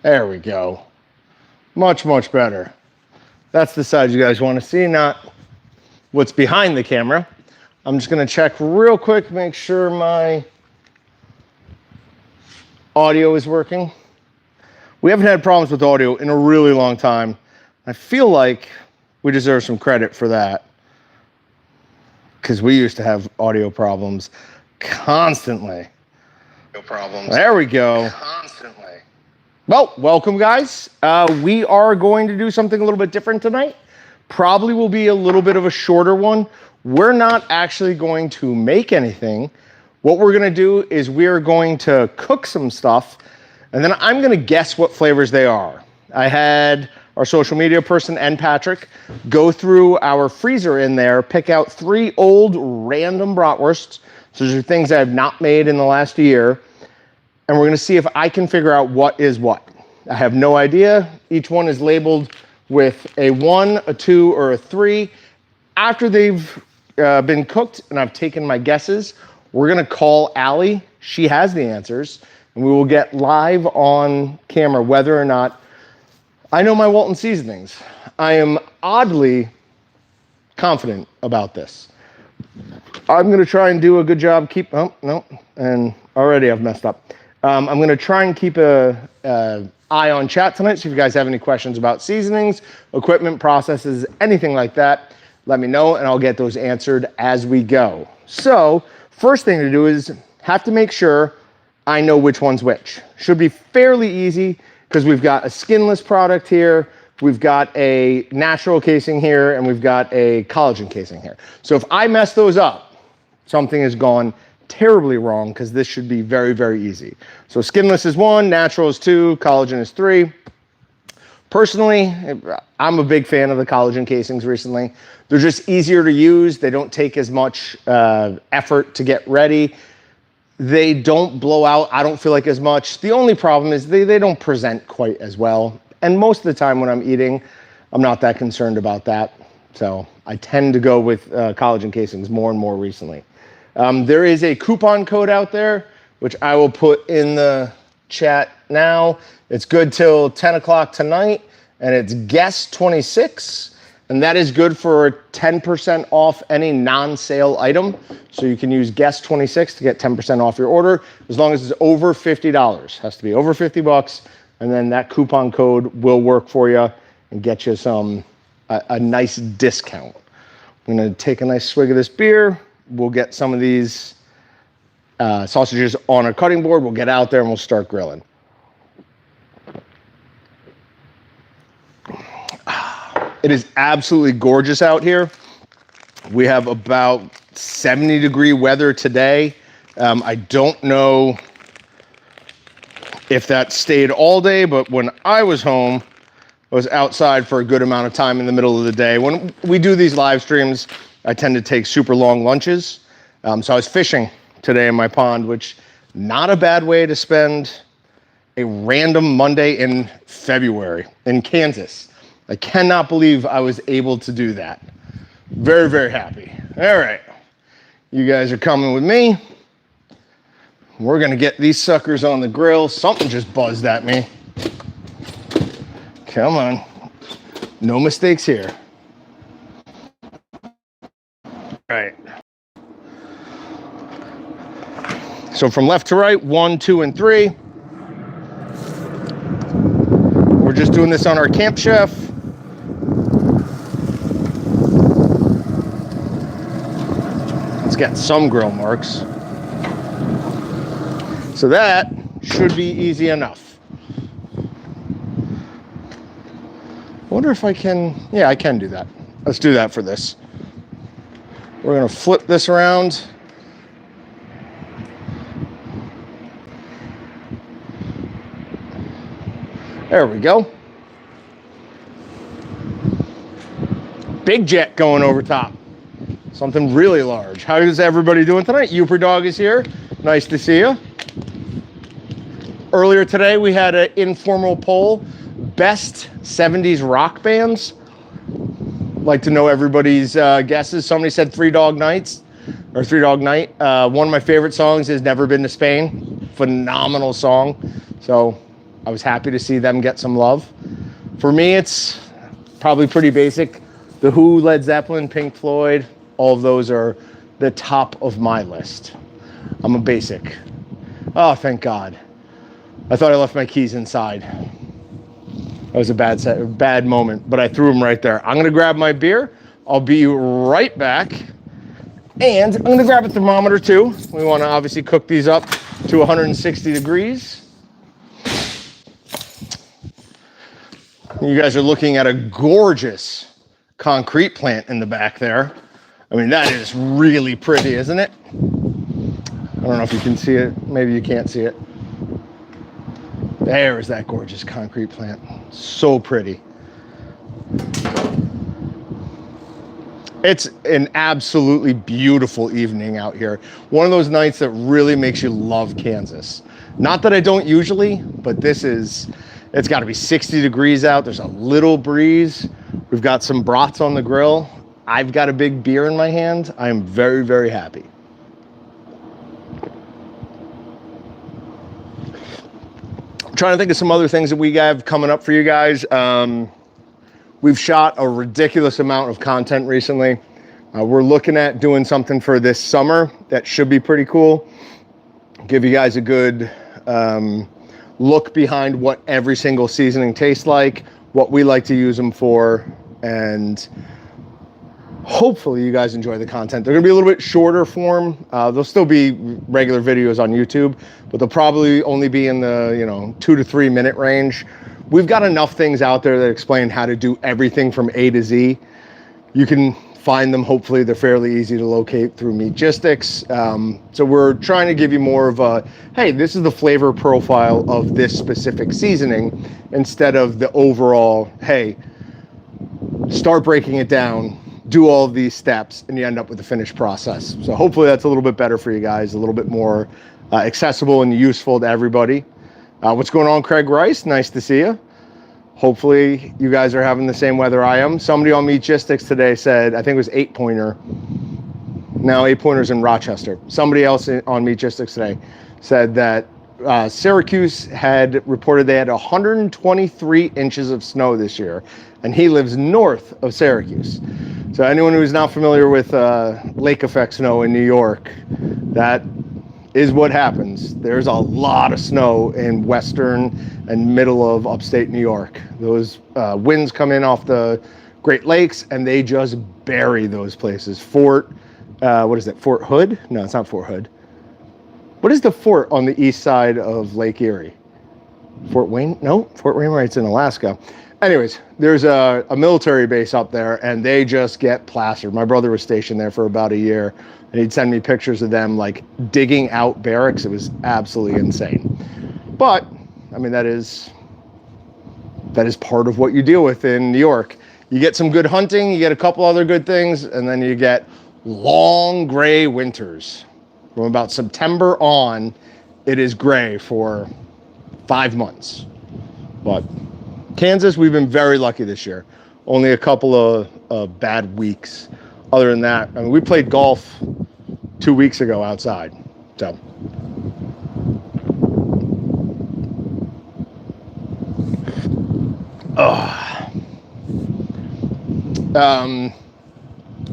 There we go. Much, much better. That's the side you guys want to see, not what's behind the camera. I'm just going to check real quick, make sure my audio is working. We haven't had problems with audio in a really long time. I feel like we deserve some credit for that, because we used to have audio problems constantly. There we go. Constantly. Well, welcome guys. We are going to do something a little bit different tonight. Probably will be a little bit of a shorter one. We're not actually going to make anything. What we're going to do is we are going to cook some stuff, and then I'm going to guess what flavors they are. I had our social media person and Patrick go through our freezer in there, pick out 3 old random bratwursts. So these are things I have not made in the last year. And we're going to see if I can figure out what is what. I have no idea. Each one is labeled with a 1, a 2, or a 3. After they've been cooked and I've taken my guesses, we're going to call Allie. She has the answers. And we will get live on camera whether or not I know my Walton seasonings. I am oddly confident about this. I'm going to try and do a good job. And already I've messed up. I'm going to try and keep an eye on chat tonight. So if you guys have any questions about seasonings, equipment, processes, anything like that, let me know and I'll get those answered as we go. So first thing to do is have to make sure I know which one's which. Should be fairly easy, because we've got a skinless product here, we've got a natural casing here, and we've got a collagen casing here. So if I mess those up, something has gone terribly wrong, because this should be very, very easy. So skinless is 1, natural is 2, collagen is 3. Personally, I'm a big fan of the collagen casings recently. They're just easier to use. They don't take as much effort to get ready. They don't blow out, I don't feel like, as much. The only problem is they don't present quite as well. And most of the time when I'm eating, I'm not that concerned about that. So I tend to go with collagen casings more and more recently. There is a coupon code out there, which I will put in the chat now. It's good till 10 o'clock tonight, and it's guest26. And that is good for 10% off any non-sale item. So you can use guest26 to get 10% off your order, as long as it's over $50. It has to be over 50 bucks. And then that coupon code will work for you and get you a nice discount. I'm gonna take a nice swig of this beer. We'll get some of these sausages on a cutting board. We'll get out there and we'll start grilling. It is absolutely gorgeous out here. We have about 70-degree weather today. I don't know if that stayed all day, but when I was home, I was outside for a good amount of time in the middle of the day. When we do these live streams, I tend to take super long lunches. So I was fishing today in my pond, which not a bad way to spend a random Monday in February in Kansas. I cannot believe I was able to do that. Very, very happy. All right. You guys are coming with me. We're going to get these suckers on the grill. Something just buzzed at me. Come on. No mistakes here. All right. So from left to right, 1, 2, and 3. We're just doing this on our Camp Chef. Let's get some grill marks. So that should be easy enough. I wonder if I can, yeah, I can do that. Let's do that for this. We're gonna flip this around. There we go. Big jet going over top. Something really large. How is everybody doing tonight? Uper Dog is here. Nice to see you. Earlier today, we had an informal poll. Best 70s rock bands. Like to know everybody's guesses. Somebody said Three Dog Nights, or Three Dog Night. One of my favorite songs is Never Been to Spain. Phenomenal song. So I was happy to see them get some love. For me, it's probably pretty basic. The Who, Led Zeppelin, Pink Floyd, all of those are the top of my list. I'm a basic. Oh, thank God. I thought I left my keys inside. That was a bad moment, but I threw them right there. I'm gonna grab my beer. I'll be right back. And I'm gonna grab a thermometer too. We wanna obviously cook these up to 160 degrees. You guys are looking at a gorgeous concrete plant in the back there. I mean, that is really pretty, isn't it? I don't know if you can see it. Maybe you can't see it. There is that gorgeous concrete plant. So pretty. It's an absolutely beautiful evening out here. One of those nights that really makes you love Kansas. Not that I don't usually, but this is, it's got to be 60 degrees out. There's a little breeze. We've got some brats on the grill. I've got a big beer in my hand. I am very, very happy. I'm trying to think of some other things that we have coming up for you guys. We've shot a ridiculous amount of content recently. We're looking at doing something for this summer that should be pretty cool. Give you guys a good look behind what every single seasoning tastes like, what we like to use them for, and hopefully you guys enjoy the content. They're gonna be a little bit shorter form. They'll still be regular videos on YouTube, but they'll probably only be in the 2 to 3 minute range. We've got enough things out there that explain how to do everything from A to Z. You can find them. Hopefully they're fairly easy to locate through Meatgistics. So we're trying to give you more of a, hey, this is the flavor profile of this specific seasoning, instead of the overall, hey, start breaking it down, do all of these steps, and you end up with the finished process. So hopefully that's a little bit better for you guys, a little bit more accessible and useful to everybody. What's going on, Craig Rice? Nice to see you. Hopefully you guys are having the same weather I am. Somebody on Meatgistics today said, I think it was 8-pointer. Now 8-pointers in Rochester. Somebody else on Meatgistics today said that Syracuse had reported they had 123 inches of snow this year, and he lives north of Syracuse. So anyone who's not familiar with lake effect snow in New York, that is what happens. There's a lot of snow in western and middle of upstate New York. Those winds come in off the Great Lakes and they just bury those places. Fort Hood? No, it's not Fort Hood. What is the fort on the east side of Lake Erie? Fort Wayne? No, Fort Wainwright's in Alaska. Anyways, there's a military base up there and they just get plastered. My brother was stationed there for about a year and he'd send me pictures of them like digging out barracks. It was absolutely insane. But, I mean, that is part of what you deal with in New York. You get some good hunting, you get a couple other good things, and then you get long gray winters. From about September on, it is gray for 5 months. But Kansas, we've been very lucky this year. Only a couple of bad weeks. Other than that, I mean, we played golf 2 weeks ago outside. So.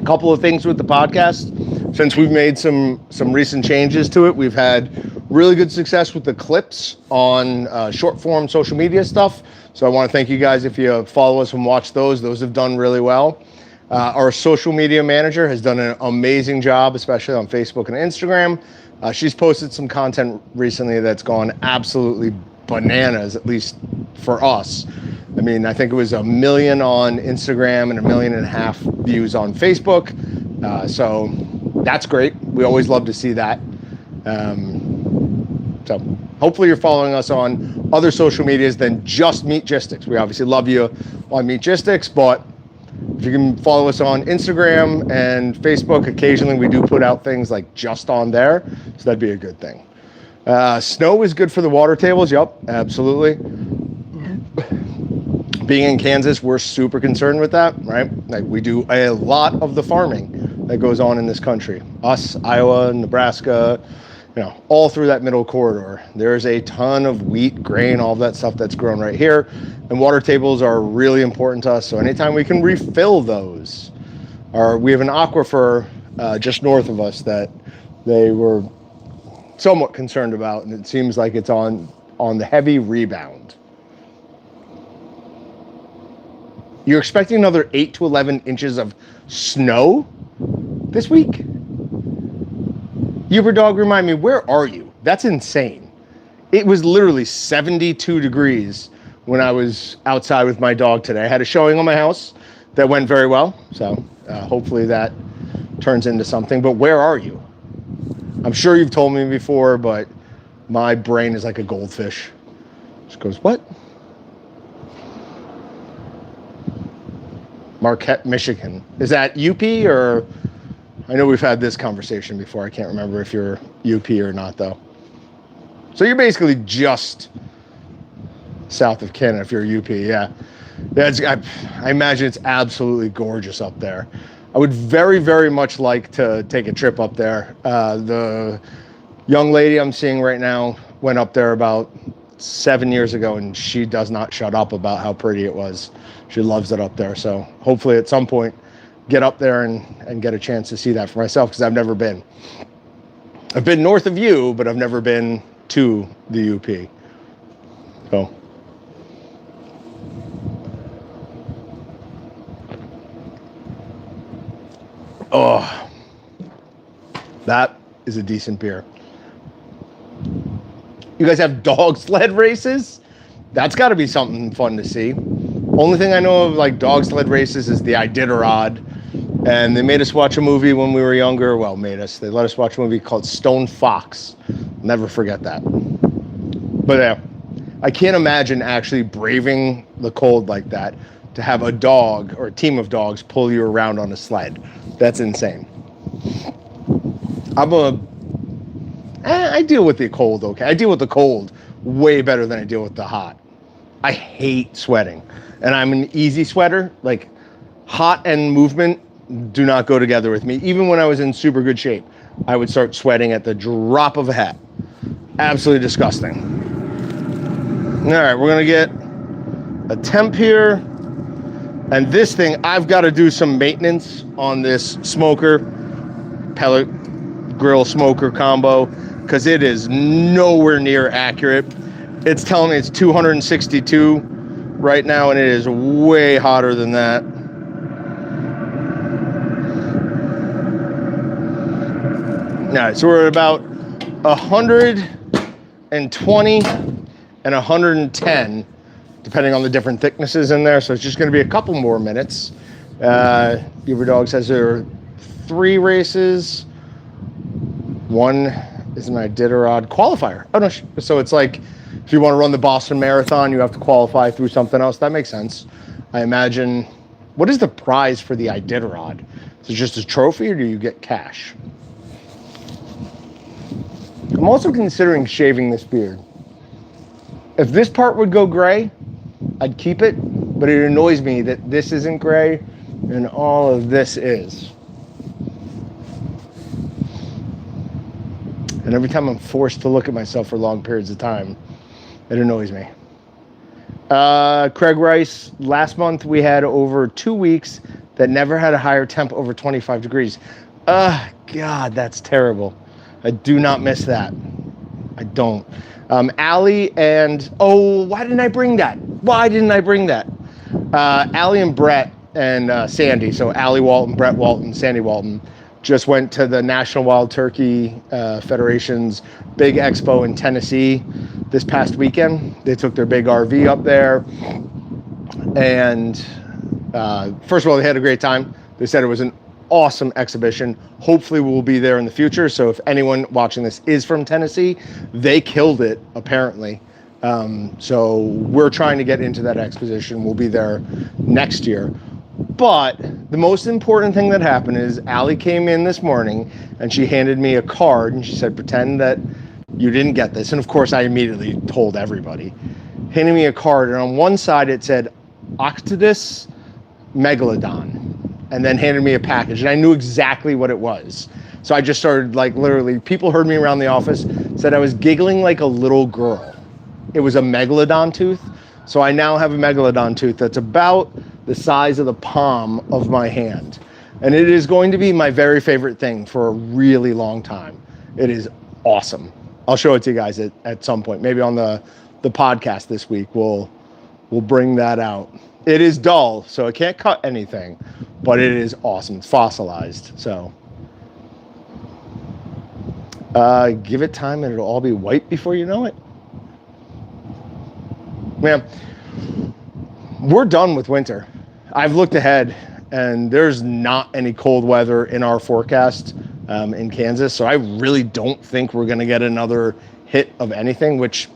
Couple of things with the podcast. Since we've made some recent changes to it, we've had really good success with the clips on short form social media stuff. So I want to thank you guys if you follow us and watch those. Those have done really well. Our social media manager has done an amazing job, especially on Facebook and Instagram. She's posted some content recently that's gone absolutely bananas, at least for us. I mean, I think it was 1 million on Instagram and 1.5 million views on Facebook. So that's great. We always love to see that. So hopefully you're following us on other social medias than just Meatgistics. We obviously love you on Meatgistics, but if you can follow us on Instagram and Facebook, occasionally we do put out things like just on there. So that'd be a good thing. Snow is good for the water tables. Yep, absolutely. Being in Kansas, we're super concerned with that, right? Like we do a lot of the farming that goes on in this country. Us, Iowa, Nebraska, all through that middle corridor. There's a ton of wheat, grain, all of that stuff that's grown right here. And water tables are really important to us. So anytime we can refill those, we have an aquifer just north of us that they were somewhat concerned about, and it seems like it's on the heavy rebound. You're expecting another 8 to 11 inches of snow this week? Uber dog, remind me, where are you? That's insane. It was literally 72 degrees when I was outside with my dog today. I had a showing on my house that went very well, so hopefully that turns into something. But where are you? I'm sure you've told me before, but my brain is like a goldfish. Just goes, what? Marquette, Michigan. Is that UP or... I know we've had this conversation before. I can't remember if you're UP or not, though. So you're basically just south of Canada if you're UP, yeah. I imagine it's absolutely gorgeous up there. I would very, very much like to take a trip up there. The young lady I'm seeing right now went up there about 7 years ago, and she does not shut up about how pretty it was. She loves it up there. So hopefully at some point, get up there and get a chance to see that for myself, because I've never been. I've been north of you, but I've never been to the UP. So. Oh, that is a decent beer. You guys have dog sled races? That's got to be something fun to see. Only thing I know of like dog sled races is the Iditarod. And they made us watch a movie when we were younger. Well, they let us watch a movie called Stone Fox. Never forget that. But yeah, I can't imagine actually braving the cold like that to have a dog or a team of dogs pull you around on a sled. That's insane. I deal with the cold, okay? I deal with the cold way better than I deal with the hot. I hate sweating. And I'm an easy sweater. Like, hot and movement do not go together with me. Even when I was in super good shape, I would start sweating at the drop of a hat. Absolutely disgusting. All right, we're gonna get a temp here. And this thing, I've got to do some maintenance on this smoker, pellet grill smoker combo, because it is nowhere near accurate. It's telling me it's 262 right now, and it is way hotter than that. All right, so we're at about 120 and 110, depending on the different thicknesses in there. So it's just going to be a couple more minutes. Uber Dog says there are 3 races. One is an Iditarod qualifier. Oh no, so it's like if you want to run the Boston Marathon, you have to qualify through something else. That makes sense. I imagine. What is the prize for the Iditarod? Is it just a trophy, or do you get cash? I'm also considering shaving this beard. If this part would go gray, I'd keep it, but it annoys me that this isn't gray and all of this is. And every time I'm forced to look at myself for long periods of time, it annoys me. Craig Rice, last month we had over 2 weeks that never had a higher temp over 25 degrees. God, that's terrible. I do not miss that. I don't. Allie and, why didn't I bring that? Allie and Brett and Sandy, so Allie Walton, Brett Walton, Sandy Walton, just went to the National Wild Turkey Federation's big expo in Tennessee this past weekend. They took their big RV up there, and first of all, they had a great time. They said it was an awesome exhibition. Hopefully we'll be there in the future. So if anyone watching this is from Tennessee, they killed it, apparently. So we're trying to get into that exposition. We'll be there next year. But the most important thing that happened is Allie came in this morning and she handed me a card and she said, pretend that you didn't get this. And of course I immediately told everybody. Handed me a card, and on one side it said Octodus Megalodon, and then handed me a package, and I knew exactly what it was. So I just started, like, literally, people heard me around the office, said I was giggling like a little girl. It was a megalodon tooth. So I now have a megalodon tooth that's about the size of the palm of my hand. And it is going to be my very favorite thing for a really long time. It is awesome. I'll show it to you guys at some point. Maybe on the podcast this week, we'll bring that out. It is dull, so it can't cut anything, but it is awesome. It's fossilized, so. Give it time and it'll all be white before you know it. Man, we're done with winter. I've looked ahead and there's not any cold weather in our forecast in Kansas. So I really don't think we're going to get another hit of anything, which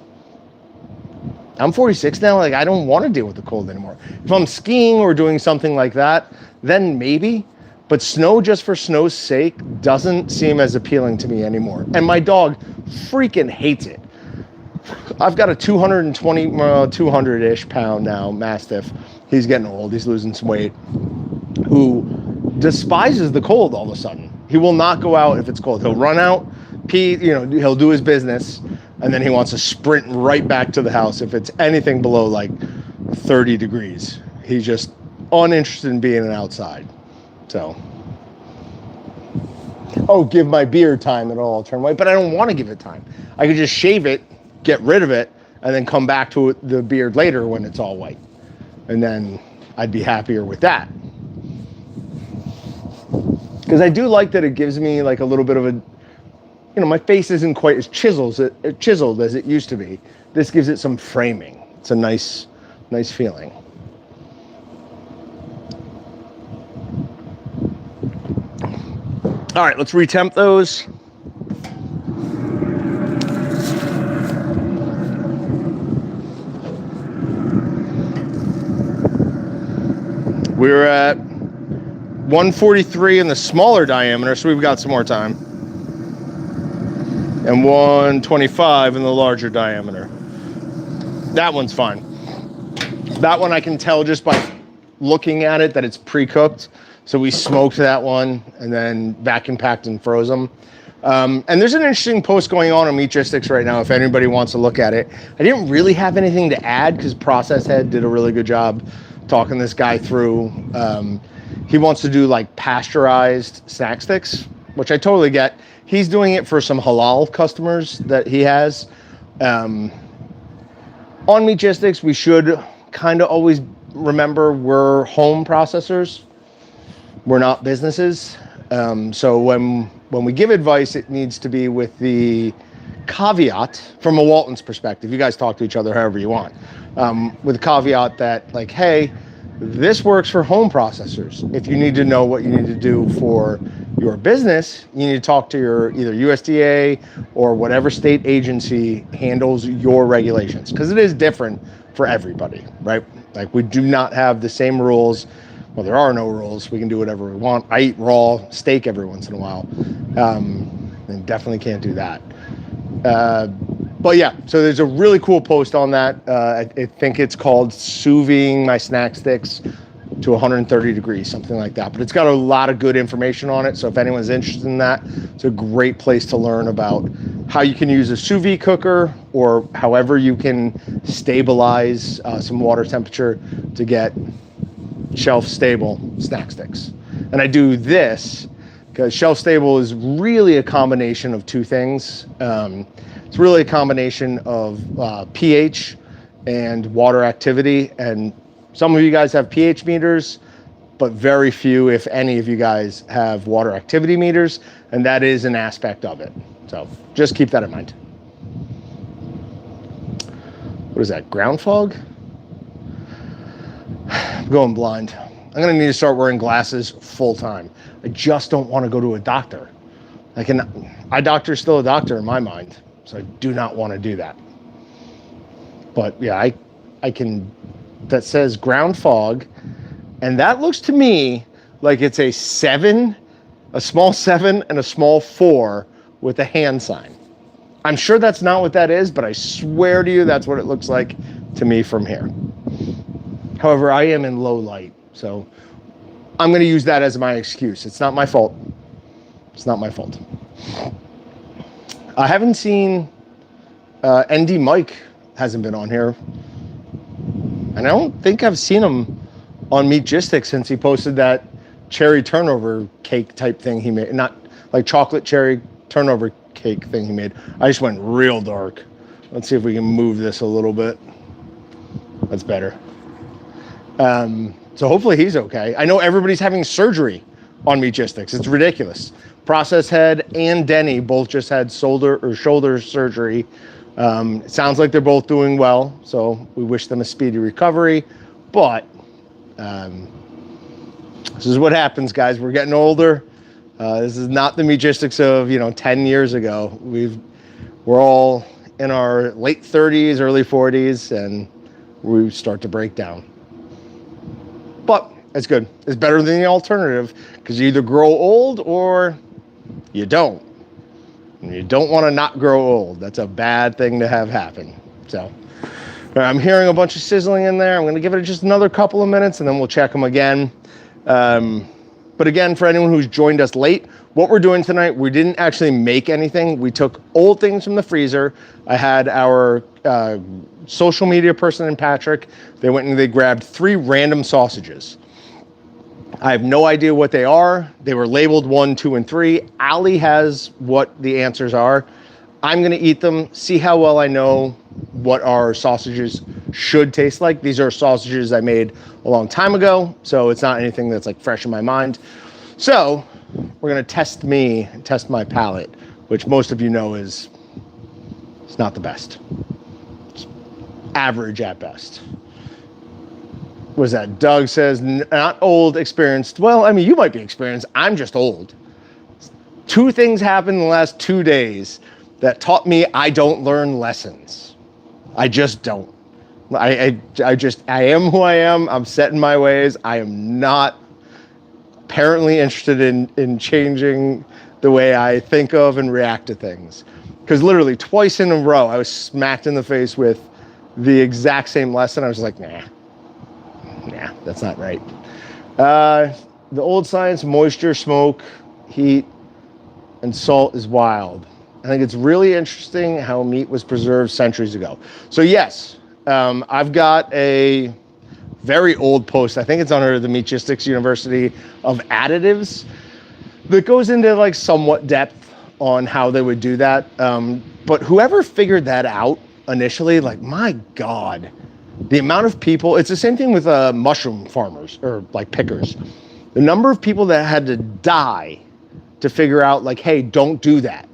I'm 46 now. Like, I don't want to deal with the cold anymore. If I'm skiing or doing something like that, then maybe. But snow just for snow's sake doesn't seem as appealing to me anymore. And my dog freaking hates it. I've got a 200-ish pound now Mastiff. He's getting old. He's losing some weight. Who despises the cold all of a sudden. He will not go out if it's cold. He'll run out, pee, he'll do his business, and then he wants to sprint right back to the house if it's anything below like 30 degrees. He's just uninterested in being outside. So, give my beard time and it'll all turn white, but I don't want to give it time. I could just shave it, get rid of it, and then come back to the beard later when it's all white. And then I'd be happier with that. Because I do like that it gives me like a little bit of a, my face isn't quite as chiseled as it used to be. This gives it some framing. It's a nice feeling. All right, let's retemp those. We're at 143 in the smaller diameter, so we've got some more time. And 125 in the larger diameter. That one's fine. That one I can tell just by looking at it that it's pre-cooked. So we smoked that one and then vacuum packed and froze them. And there's an interesting post going on Meatgistics right now if anybody wants to look at it. I didn't really have anything to add because Process Head did a really good job talking this guy through. He wants to do like pasteurized snack sticks, which I totally get. He's doing it for some halal customers that he has. On Meatgistics, we should kind of always remember we're home processors. We're not businesses. So when we give advice, it needs to be with the caveat from a Walton's perspective. You guys talk to each other however you want. With the caveat that, like, hey, this works for home processors. If you need to know what you need to do for your business, you need to talk to your either USDA or whatever state agency handles your regulations, because it is different for everybody, right? Like, we do not have the same rules. Well, there are no rules. We can do whatever we want. I eat raw steak every once in a while, and definitely can't do that. But yeah, so there's a really cool post on that. I think it's called sous videing my snack sticks to 130 degrees, something like that. But it's got a lot of good information on it. So if anyone's interested in that, it's a great place to learn about how you can use a sous vide cooker or however you can stabilize some water temperature to get shelf stable snack sticks. And I do this because shelf stable is really a combination of two things. It's really a combination of pH and water activity. And some of you guys have pH meters, but very few, if any of you guys have water activity meters. And that is an aspect of it. So just keep that in mind. What is that, ground fog? I'm going blind. I'm gonna need to start wearing glasses full time. I just don't want to go to a doctor. Eye doctor is still a doctor in my mind. So I do not want to do that. But yeah, I can, that says ground fog. And that looks to me like it's a 7, a small 7 and a small 4 with a hand sign. I'm sure that's not what that is, but I swear to you, that's what it looks like to me from here. However, I am in low light, so I'm going to use that as my excuse. It's not my fault. It's not my fault. I haven't seen ND Mike hasn't been on here. And I don't think I've seen him on Meatgistics since he posted that cherry turnover cake type thing he made. Not like chocolate cherry turnover cake thing he made. I just went real dark. Let's see if we can move this a little bit. That's better. So hopefully he's okay. I know everybody's having surgery on Meatgistics. It's ridiculous. Process Head and Denny both just had shoulder surgery. It sounds like they're both doing well, so we wish them a speedy recovery. But this is what happens, guys. We're getting older. This is not the Meatgistics of 10 years ago. We're all in our late 30s, early 40s, and we start to break down. But it's good. It's better than the alternative, because you either grow old or you don't. And you don't want to not grow old. That's a bad thing to have happen. So I'm hearing a bunch of sizzling in there. I'm going to give it just another couple of minutes, and then we'll check them again. But again, for anyone who's joined us late, what we're doing tonight, we didn't actually make anything. We took old things from the freezer. I had our social media person and Patrick. They went and they grabbed 3 random sausages. I have no idea what they are. They were labeled 1, 2, and 3. Allie has what the answers are. I'm going to eat them, see how well I know what our sausages should taste like. These are sausages I made a long time ago, so it's not anything that's like fresh in my mind. So we're going to test my palate, which most of you know it's not the best. It's average at best. What is that? Doug says, not old, experienced. Well, I mean, you might be experienced. I'm just old. 2 things happened in the last 2 days that taught me I don't learn lessons. I just don't. I am who I am. I'm set in my ways. I am not apparently interested in changing the way I think of and react to things. Because literally twice in a row, I was smacked in the face with the exact same lesson. I was like, nah, that's not right. The old science, moisture, smoke, heat, and salt is wild. I think it's really interesting how meat was preserved centuries ago. So yes, I've got a very old post. I think it's under the Meatgistics University of additives that goes into like somewhat depth on how they would do that. But whoever figured that out initially, like, my God, the amount of people, it's the same thing with mushroom farmers or like pickers. The number of people that had to die to figure out like, hey, don't do that.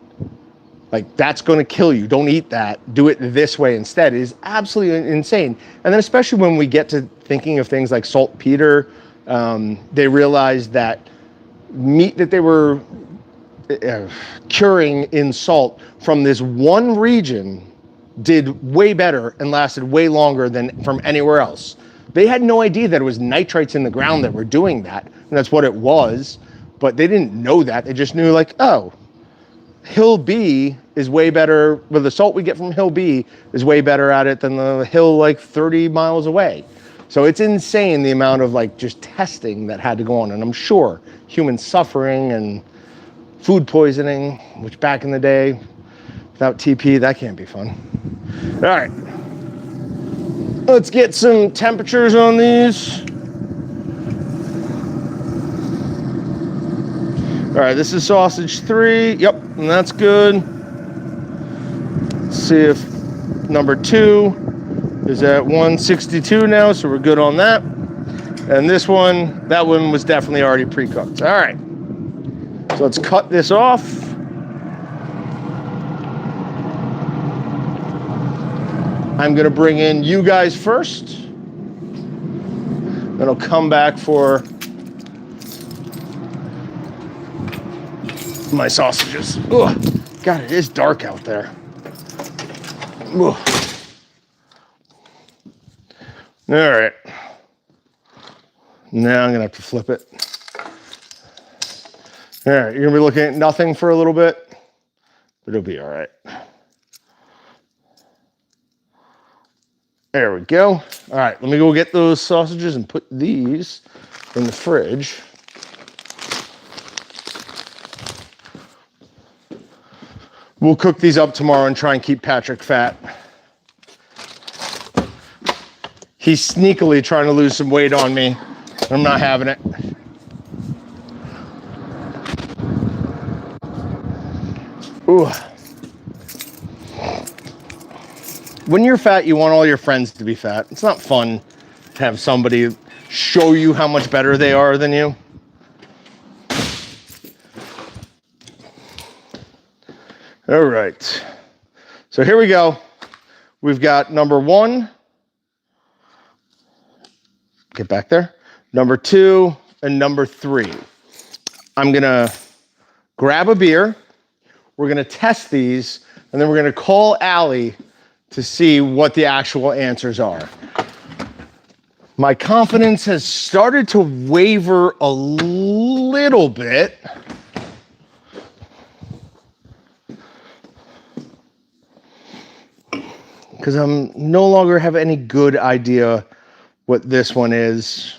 Like, that's going to kill you. Don't eat that. Do it this way instead is absolutely insane. And then especially when we get to thinking of things like saltpeter, they realized that meat that they were curing in salt from this one region did way better and lasted way longer than from anywhere else. They had no idea that it was nitrites in the ground that were doing that, and that's what it was. But they didn't know that. They just knew like, oh, Hill B is way better, but the salt we get from Hill B is way better at it than the hill like 30 miles away. So it's insane the amount of like just testing that had to go on. And I'm sure human suffering and food poisoning, which back in the day, without TP, that can't be fun. All right, let's get some temperatures on these. All right, this is sausage 3. Yep, and that's good. Let's see if number 2 is at 162 now, so we're good on that. And this one, that one was definitely already pre-cooked. All right, so let's cut this off. I'm gonna bring in you guys first. Then I'll come back for my sausages. Ugh. God, it is dark out there. Ugh. All right. Now I'm gonna have to flip it. All right, you're gonna be looking at nothing for a little bit, but it'll be all right. There we go. All right, let me go get those sausages and put these in the fridge. We'll cook these up tomorrow and try and keep Patrick fat. He's sneakily trying to lose some weight on me. I'm not having it. Ooh. When you're fat, you want all your friends to be fat. It's not fun to have somebody show you how much better they are than you. All right. So here we go. We've got number 1. Get back there. Number 2 and number 3. I'm going to grab a beer. We're going to test these, and then we're going to call Allie to see what the actual answers are. My confidence has started to waver a little bit. Because I'm no longer have any good idea what this one is.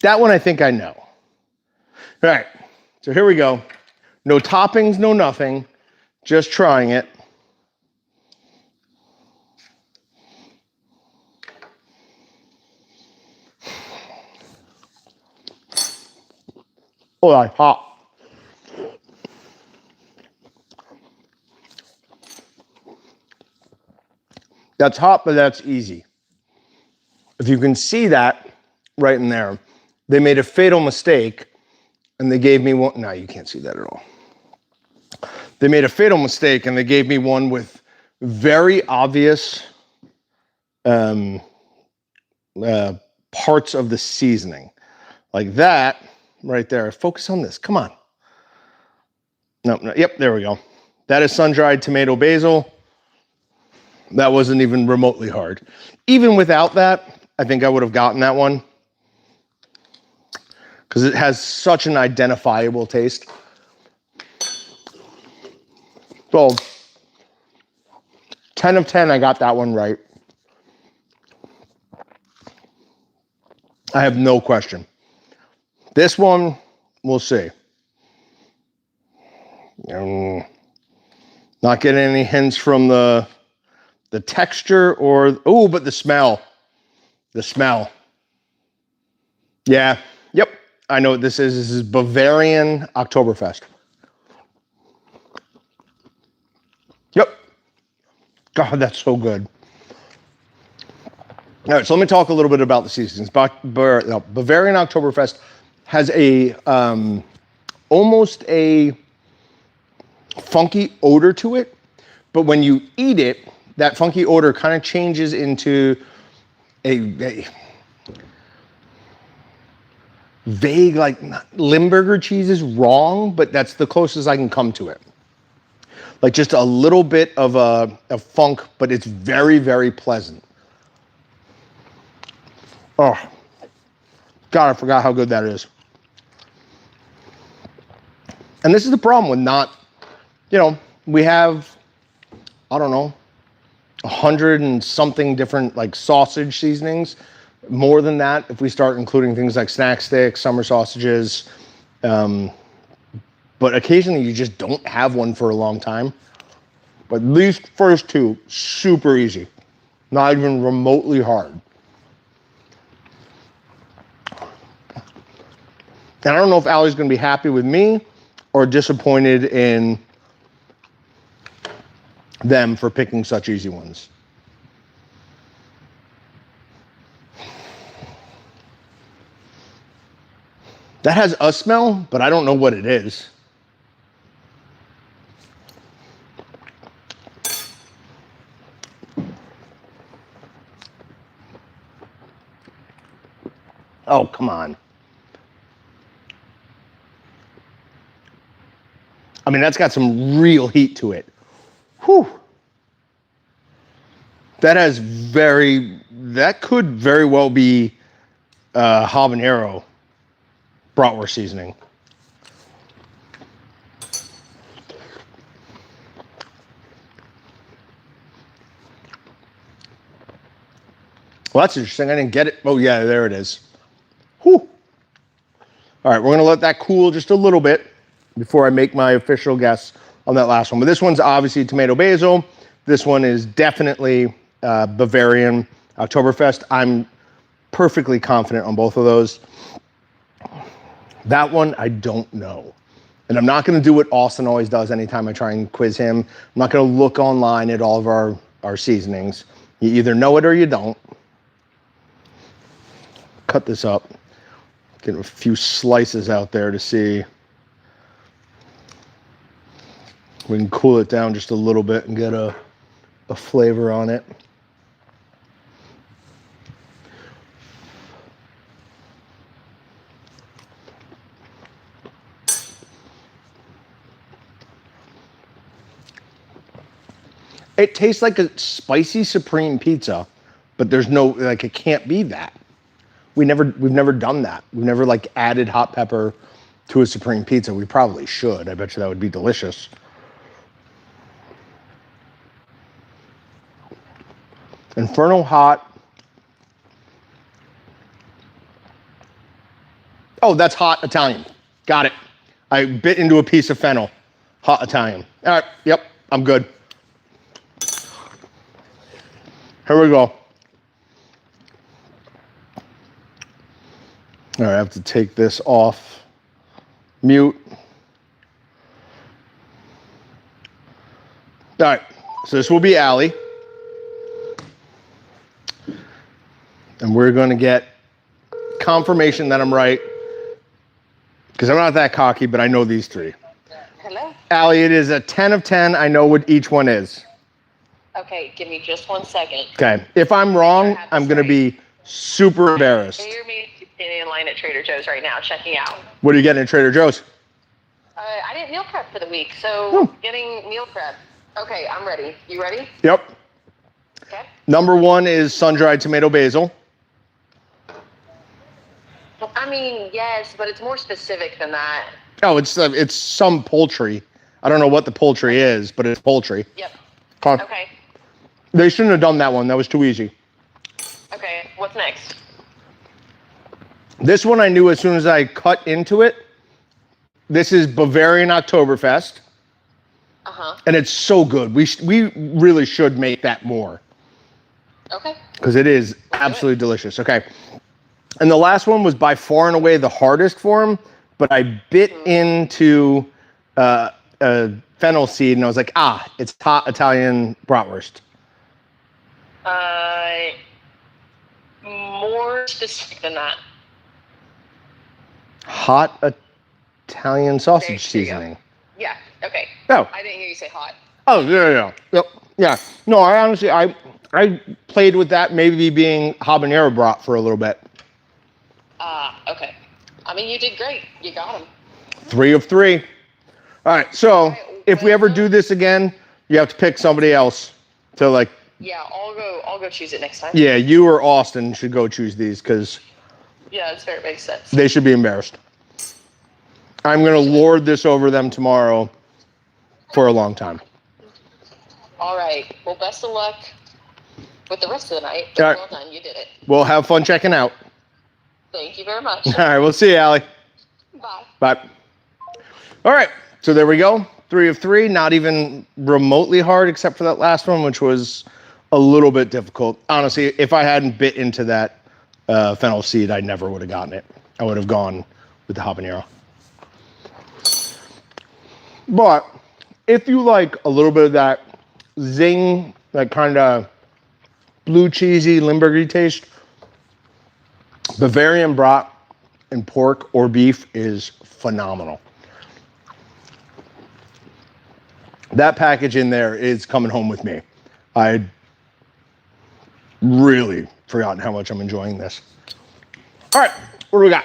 That one I think I know. All right, so here we go. No toppings, no nothing. Just trying it. Oh, that's hot. That's hot, but that's easy. If you can see that right in there, they made a fatal mistake and they gave me one. No, you can't see that at all. They made a fatal mistake and they gave me one with very obvious parts of the seasoning. Like that right there. Focus on this. Come on. No, yep, there we go. That is sun-dried tomato basil. That wasn't even remotely hard. Even without that, I think I would have gotten that one because it has such an identifiable taste. So, 10 of 10, I got that one right. I have no question. This one, we'll see. Not getting any hints from the texture or, oh, but the smell. The smell. Yeah, yep, I know what this is. This is Bavarian Oktoberfest. Yep. God, that's so good. All right, so let me talk a little bit about the seasonings. Bavarian Oktoberfest has a almost a funky odor to it, but when you eat it, that funky odor kind of changes into a vague, like, Limburger cheese is wrong, but that's the closest I can come to it. Like just a little bit of a funk, but it's very, very pleasant. Oh, God, I forgot how good that is. And this is the problem with not, we have, I don't know, 100 and something different like sausage seasonings. More than that, if we start including things like snack sticks, summer sausages. But occasionally you just don't have one for a long time. But these first two, super easy. Not even remotely hard. And I don't know if Allie's going to be happy with me or disappointed in them for picking such easy ones. That has a smell, but I don't know what it is. Oh, come on. I mean, that's got some real heat to it. Whew. That could very well be habanero bratwurst seasoning. Well, that's interesting. I didn't get it. Oh, yeah, there it is. Whew. All right, we're going to let that cool just a little bit before I make my official guess on that last one. But this one's obviously tomato basil. This one is definitely Bavarian Oktoberfest. I'm perfectly confident on both of those. That one, I don't know. And I'm not going to do what Austin always does anytime I try and quiz him. I'm not going to look online at all of our seasonings. You either know it or you don't. Cut this up. Get a few slices out there to see. We can cool it down just a little bit and get a flavor on it. It tastes like a spicy supreme pizza, but there's no, like, it can't be that. We've never done that. We've never like added hot pepper to a supreme pizza. We probably should. I bet you that would be delicious. Inferno hot. Oh, that's hot Italian. Got it. I bit into a piece of fennel. Hot Italian. All right. Yep. I'm good. Here we go. All right, I have to take this off mute. All right, so this will be Allie. And we're going to get confirmation that I'm right, because I'm not that cocky, but I know these three. Hello? Allie, it is a 10 of 10. I know what each one is. Okay, give me just 1 second. Okay, if I'm wrong, I'm going to be super embarrassed. Hear me standing in line at Trader Joe's right now, checking out. What are you getting at Trader Joe's? I didn't meal prep for the week, so getting meal prep. Okay, I'm ready. You ready? Yep. Okay. Number one is sun-dried tomato basil. I mean, yes, but it's more specific than that. Oh, it's some poultry. I don't know what the poultry is, but it's poultry. Yep. Okay. They shouldn't have done that one. That was too easy. Okay, what's next? This one I knew as soon as I cut into it. This is Bavarian Oktoberfest. Uh-huh. And it's so good. We really should make that more. Okay. Because it is absolutely delicious. Okay. And the last one was by far and away the hardest form, but I bit into a fennel seed and I was like, it's hot Italian bratwurst. More specific than that. Hot Italian sausage seasoning. Yeah, okay. Oh. I didn't hear you say hot. Oh, yeah. Yep. Yeah. No, I honestly, I played with that maybe being habanero brat for a little bit. Okay. I mean, you did great. You got them. 3 of 3. All right. So if we ever do this again, you have to pick somebody else to like. Yeah, I'll go choose it next time. Yeah, you or Austin should go choose these because. Yeah, that's fair. It makes sense. They should be embarrassed. I'm going to lord this over them tomorrow for a long time. All right. Well, best of luck with the rest of the night. All right. Well done. You did it. We'll have fun checking out. Thank you very much. All right. We'll see you, Allie. Bye. Bye. All right. So there we go. 3 of 3. Not even remotely hard except for that last one, which was a little bit difficult. Honestly, if I hadn't bit into that fennel seed, I never would have gotten it. I would have gone with the habanero. But if you like a little bit of that zing, that kind of blue cheesy Limburger taste, Bavarian brat and pork or beef is phenomenal. That package in there is coming home with me. I really forgotten how much I'm enjoying this. All right, what do we got?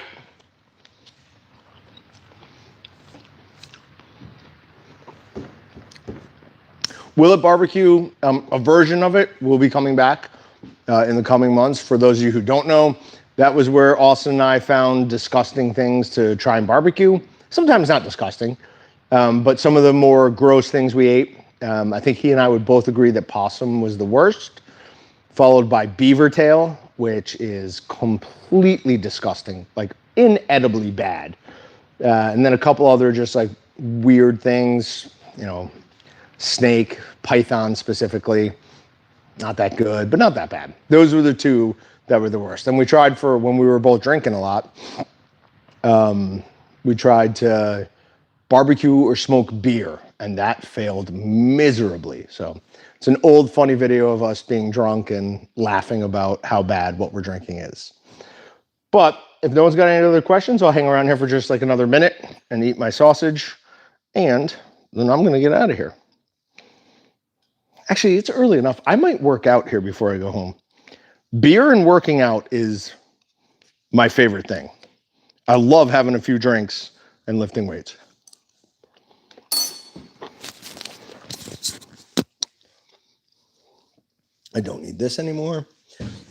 Willet Barbecue, a version of it will be coming back in the coming months. For those of you who don't know, that was where Austin and I found disgusting things to try and barbecue. Sometimes not disgusting, but some of the more gross things we ate. I think he and I would both agree that possum was the worst, followed by beaver tail, which is completely disgusting, like inedibly bad. And then a couple other just like weird things. snake, python specifically. Not that good, but not that bad. Those were the two that were the worst. And we tried for when we were both drinking a lot. We tried to barbecue or smoke beer, and that failed miserably. So it's an old funny video of us being drunk and laughing about how bad what we're drinking is. But if no one's got any other questions, I'll hang around here for just like another minute and eat my sausage, and then I'm gonna get out of here. Actually, it's early enough. I might work out here before I go home. Beer and working out is my favorite thing. I love having a few drinks and lifting weights. I don't need this anymore.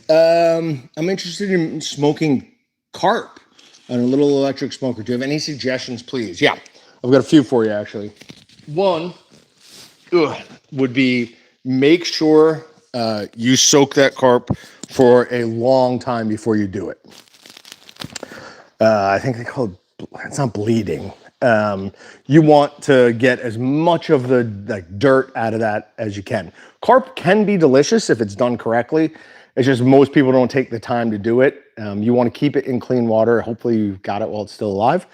I'm interested in smoking carp on a little electric smoker. Do you have any suggestions, please? Yeah, I've got a few for you, actually. One would be make sure you soak that carp for a long time before you do it. I think they call it, it's not bleeding. You want to get as much of the dirt out of that as you can. Carp can be delicious if it's done correctly. It's just most people don't take the time to do it. You want to keep it in clean water. Hopefully you've got it while it's still alive.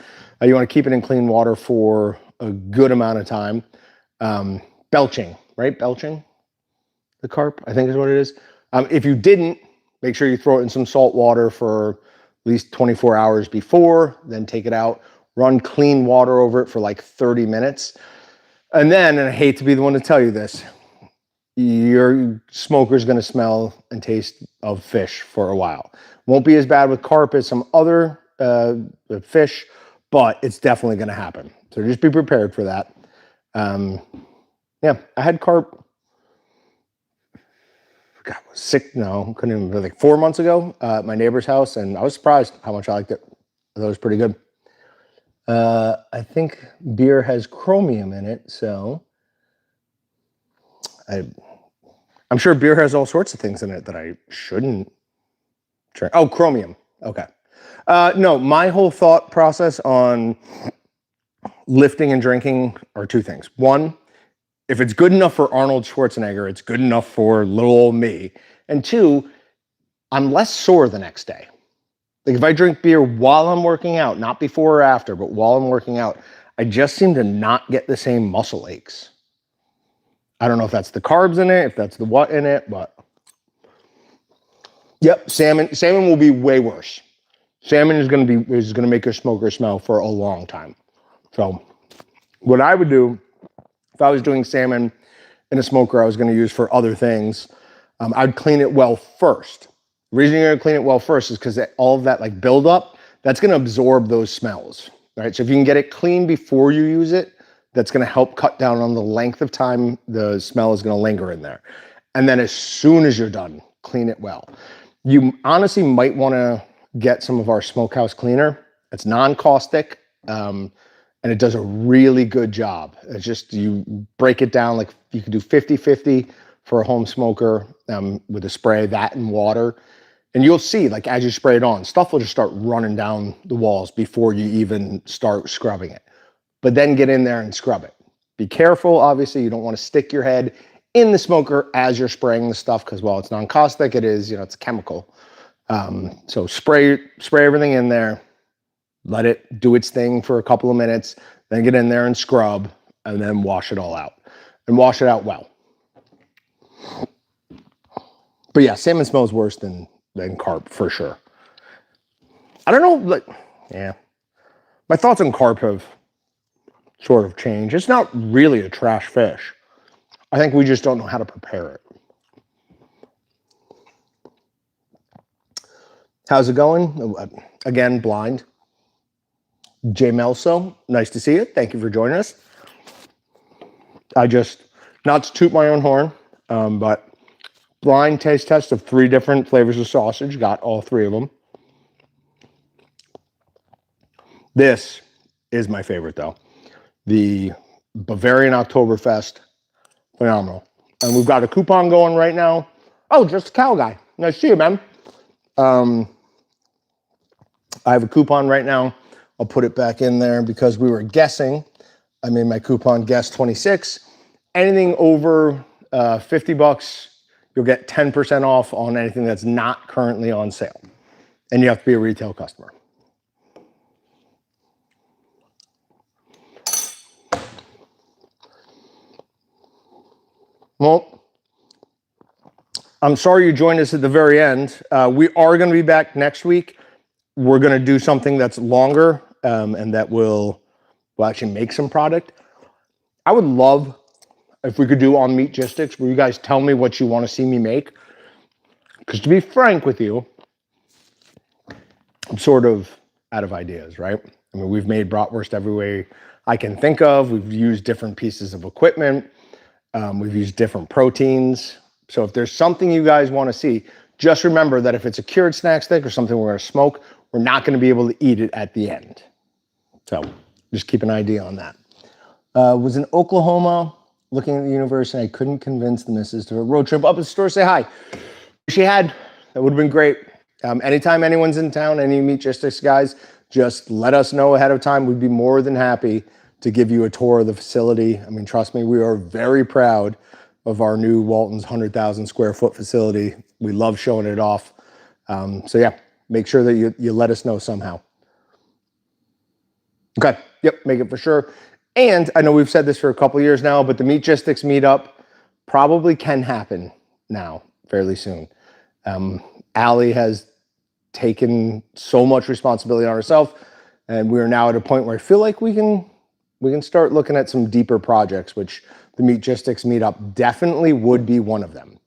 You want to keep it in clean water for a good amount of time. Belching, right? Belching the carp, I think is what it is. If you didn't, make sure you throw it in some salt water for at least 24 hours before, then take it out, run clean water over it for like 30 minutes. And then, and I hate to be the one to tell you this, your smoker's going to smell and taste of fish for a while. Won't be as bad with carp as some other fish, but it's definitely going to happen. So just be prepared for that. Yeah, I had carp, God, couldn't even, like 4 months ago at my neighbor's house, and I was surprised how much I liked it. I thought it was pretty good. I think beer has chromium in it, so I'm sure beer has all sorts of things in it that I shouldn't drink. Oh, chromium. Okay. No, my whole thought process on lifting and drinking are two things. One, if it's good enough for Arnold Schwarzenegger, it's good enough for little old me. And two, I'm less sore the next day. Like if I drink beer while I'm working out, not before or after, but while I'm working out, I just seem to not get the same muscle aches. I don't know if that's the carbs in it, if that's the what in it, but yep, salmon will be way worse. Salmon is going to make your smoker smell for a long time. So what I would do if I was doing salmon in a smoker I was going to use for other things, I'd clean it well first. The reason you're going to clean it well first is because all of that like buildup, that's going to absorb those smells, right? So if you can get it clean before you use it, that's going to help cut down on the length of time the smell is going to linger in there. And then as soon as you're done, clean it well. You honestly might want to get some of our smokehouse cleaner. It's non-caustic, and it does a really good job. It's just, you break it down, like you can do 50-50 for a home smoker with a spray, that and water. And you'll see, like as you spray it on, stuff will just start running down the walls before you even start scrubbing it. But then get in there and scrub it. Be careful, obviously, you don't want to stick your head in the smoker as you're spraying the stuff, because while it's non-caustic, it is, it's a chemical. So spray everything in there, let it do its thing for a couple of minutes, then get in there and scrub, and then wash it all out. And wash it out well. But yeah, salmon smells worse than carp for sure. I don't know, like, yeah. My thoughts on carp have sort of changed. It's not really a trash fish. I think we just don't know how to prepare it. How's it going? Again, blind. Jay Melso, nice to see you. Thank you for joining us. I just, not to toot my own horn, but blind taste test of 3 different flavors of sausage. Got all 3 of them. This is my favorite though. The Bavarian Oktoberfest, phenomenal. And we've got a coupon going right now. Oh, just a cow guy. Nice to see you, man. I have a coupon right now. I'll put it back in there because we were guessing I made my coupon guest 26. Anything over $50, you'll get 10% off on anything that's not currently on sale. And you have to be a retail customer. Well, I'm sorry you joined us at the very end. We are going to be back next week. We're going to do something that's longer and that will actually make some product. I would love if we could do on Meatgistics where you guys tell me what you want to see me make. Because to be frank with you, I'm sort of out of ideas, right? I mean, we've made bratwurst every way I can think of. We've used different pieces of equipment. We've used different proteins. So if there's something you guys want to see, just remember that if it's a cured snack stick or something we're going to smoke, we're not going to be able to eat it at the end. So just keep an idea on that. Was in Oklahoma looking at the universe and I couldn't convince the missus to a road trip up at the store, say hi. She had, that would have been great. Anytime anyone's in town, any Meatgistics guys, just let us know ahead of time. We'd be more than happy to give you a tour of the facility. I mean, trust me, we are very proud of our new Walton's 100,000 square foot facility. We love showing it off. So yeah, make sure that you let us know somehow. Okay, yep, make it for sure. And I know we've said this for a couple years now, but the Meatgistics meetup probably can happen now fairly soon. Allie has taken so much responsibility on herself, and we are now at a point where I feel like we can start looking at some deeper projects, which the Meatgistics meetup definitely would be one of them,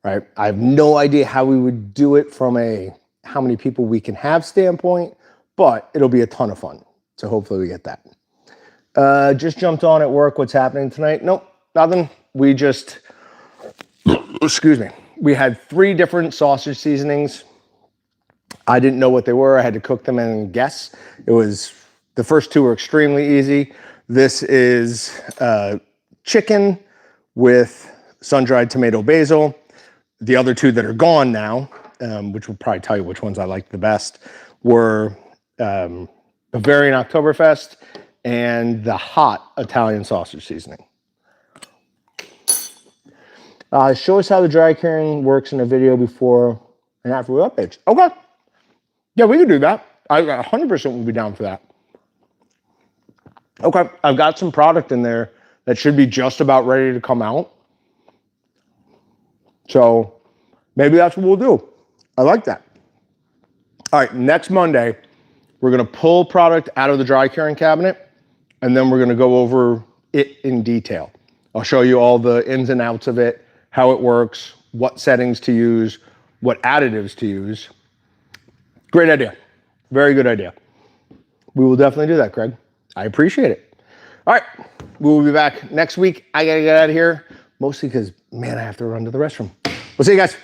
right? I have no idea how we would do it from a how many people we can have standpoint, but it'll be a ton of fun. So hopefully we get that. Just jumped on at work. What's happening tonight? Nope, nothing. We just, excuse me. We had 3 different sausage seasonings. I didn't know what they were. I had to cook them and guess. The first 2 were extremely easy. This is chicken with sun-dried tomato basil. The other 2 that are gone now, which will probably tell you which ones I liked the best, were Bavarian Oktoberfest and the hot Italian sausage seasoning. Show us how the dry curing works in a video before and after we update. Okay. Yeah, we could do that. I 100% would be down for that. Okay, I've got some product in there that should be just about ready to come out. So maybe that's what we'll do. I like that. All right, next Monday, we're going to pull product out of the dry curing cabinet, and then we're going to go over it in detail. I'll show you all the ins and outs of it, how it works, what settings to use, what additives to use. Great idea. Very good idea. We will definitely do that, Craig. I appreciate it. All right, we will be back next week. I got to get out of here, mostly because, man, I have to run to the restroom. We'll see you guys.